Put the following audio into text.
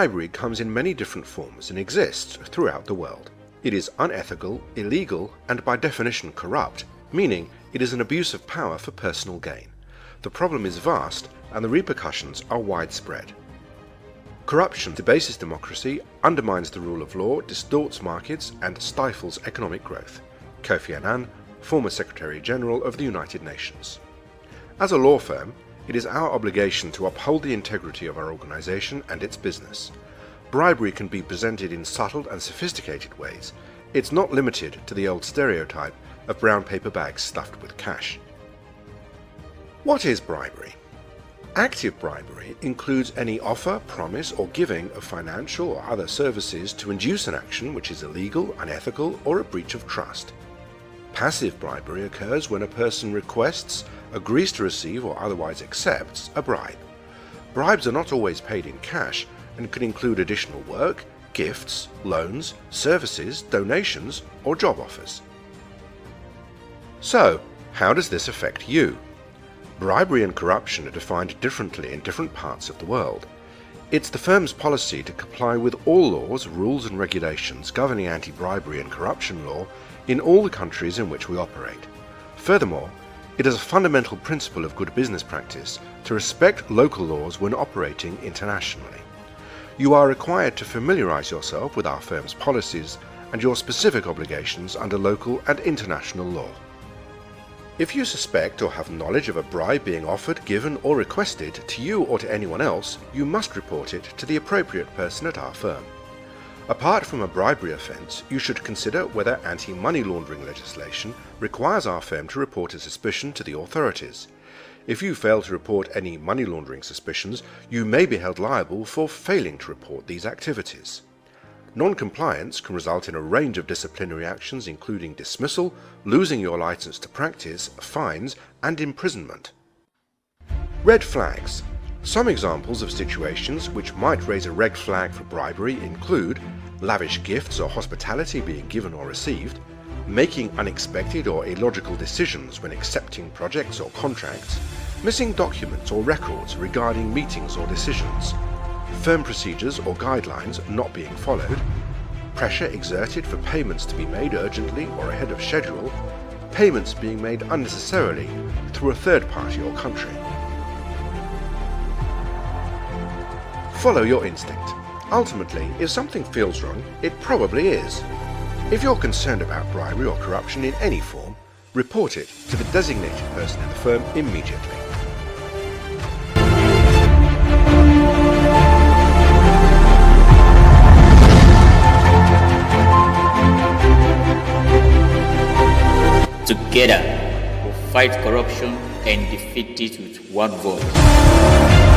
Bribery comes in many different forms and exists throughout the world. It is unethical, illegal, and by definition corrupt, meaning it is an abuse of power for personal gain. The problem is vast and the repercussions are widespread. Corruption debases democracy, undermines the rule of law, distorts markets, and stifles economic growth. Kofi Annan, former Secretary General of the United Nations. As a law firm, it is our obligation to uphold the integrity of our organization and its business. Bribery can be presented in subtle and sophisticated ways. It's not limited to the old stereotype of brown paper bags stuffed with cash. What is bribery? Active bribery includes any offer, promise, or giving of financial or other services to induce an action which is illegal, unethical, or a breach of trust. Passive bribery occurs when a person requests, agrees to receive, or otherwise accepts a bribe. Bribes are not always paid in cash and can include additional work, gifts, loans, services, donations, or job offers. So, how does this affect you? Bribery and corruption are defined differently in different parts of the world. It's the firm's policy to comply with all laws, rules and regulations governing anti-bribery and corruption law in all the countries in which we operate. Furthermore, it is a fundamental principle of good business practice to respect local laws when operating internationally. You are required to familiarize yourself with our firm's policies and your specific obligations under local and international law. If you suspect or have knowledge of a bribe being offered, given, or requested to you or to anyone else, you must report it to the appropriate person at our firm. Apart from a bribery offence, you should consider whether anti-money laundering legislation requires our firm to report a suspicion to the authorities. If you fail to report any money laundering suspicions, you may be held liable for failing to report these activities. Non-compliance can result in a range of disciplinary actions including dismissal, losing your license to practice, fines, and imprisonment. Red flags. Some examples of situations which might raise a red flag for bribery include lavish gifts or hospitality being given or received, making unexpected or illogical decisions when accepting projects or contracts, missing documents or records regarding meetings or decisions, firm procedures or guidelines not being followed, pressure exerted for payments to be made urgently or ahead of schedule, payments being made unnecessarily through a third party or country. Follow your instinct. Ultimately, if something feels wrong, it probably is. If you're concerned about bribery or corruption in any form, report it to the designated person in the firm immediately. Together, we'll fight corruption and defeat it with one voice.